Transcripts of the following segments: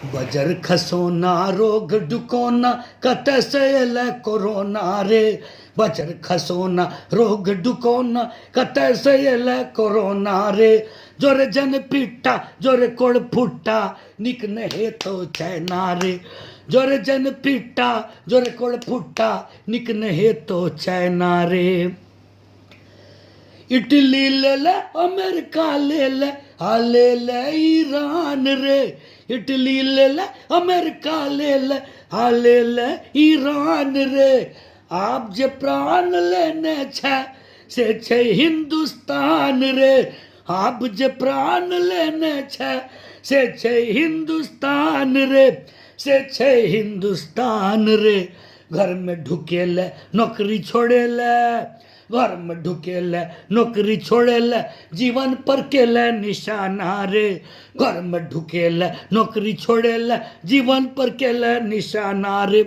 Buzzer खसोना रोग डुकोना कत सयल corona रे बजर खसोना रोग डुकोना कत सयल कोरोना रे जोरे जन पीटा जोरे कोड़ फुट्टा निक नहे तो चैना रे जोरे जन पीटा जोरे कोड़ फुट्टा निक नहे तो चैना रे इटली ले ले अमेरिका ले ले ले ले ईरान रे इटली ले ले अमेरिका ले ले ले ले ईरान रे आप जे प्राण लेने से छे हिंदुस्तान रे आप जे प्राण लेने से छे हिंदुस्तान रे से छे हिंदुस्तान रे घर में ढुकेले नौकरी छोड़ेले घर में ढुकेले नौकरी छोड़ेले जीवन पर केले निशाना रे घर में ढुकेले नौकरी छोड़ेले जीवन पर केले निशाना रे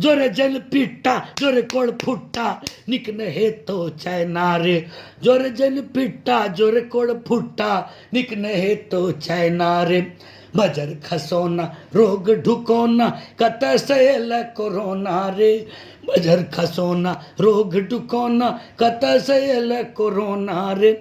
जोरे जन पीटा जोरे कोड़ फुट्टा निक नहे तो चैना रे जोरे जन पीटा जोरे कोड़ फुट्टा निक नहे तो चैना रे बजर खसोना रोग ढुकोना कत सयल कोरोना रे बजर खसोना रोग ढुकोना कत सयल कोरोना रे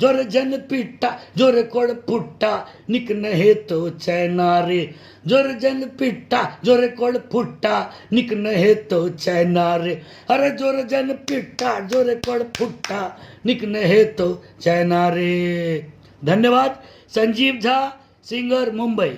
जोर जन पीटा जोर कोड़ फुट्टा निक नहे तो चैना रे जोर जन पीटा जोर कोड़ फुट्टा निक नहे तो चैना रे अरे जोर जन पीटा जोर कोड़ फुट्टा निक नहे तो चैना रे। धन्यवाद। संजीव झा, सिंगर, मुंबई।